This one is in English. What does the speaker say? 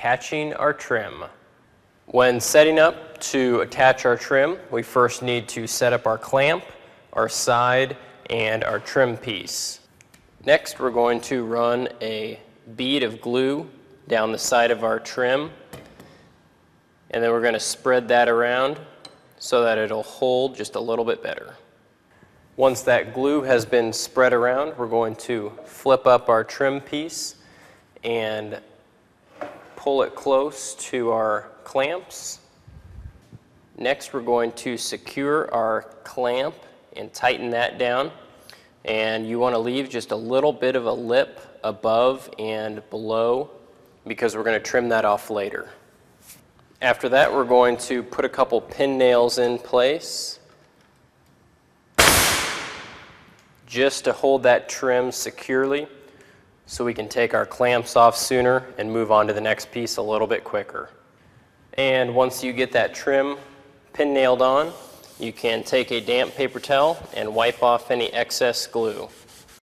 attaching our trim. When setting up to attach our trim, we first need to set up our clamp, our side, and our trim piece. Next, we're going to run a bead of glue down the side of our trim, and then we're going to spread that around so that it'll hold just a little bit better. Once that glue has been spread around, we're going to flip up our trim piece and pull it close to our clamps. Next, we're going to secure our clamp and tighten that down. And you want to leave just a little bit of a lip above and below because we're going to trim that off later. After that, we're going to put a couple pin nails in place just to hold that trim securely so we can take our clamps off sooner and move on to the next piece a little bit quicker. And once you get that trim pin nailed on, you can take a damp paper towel and wipe off any excess glue.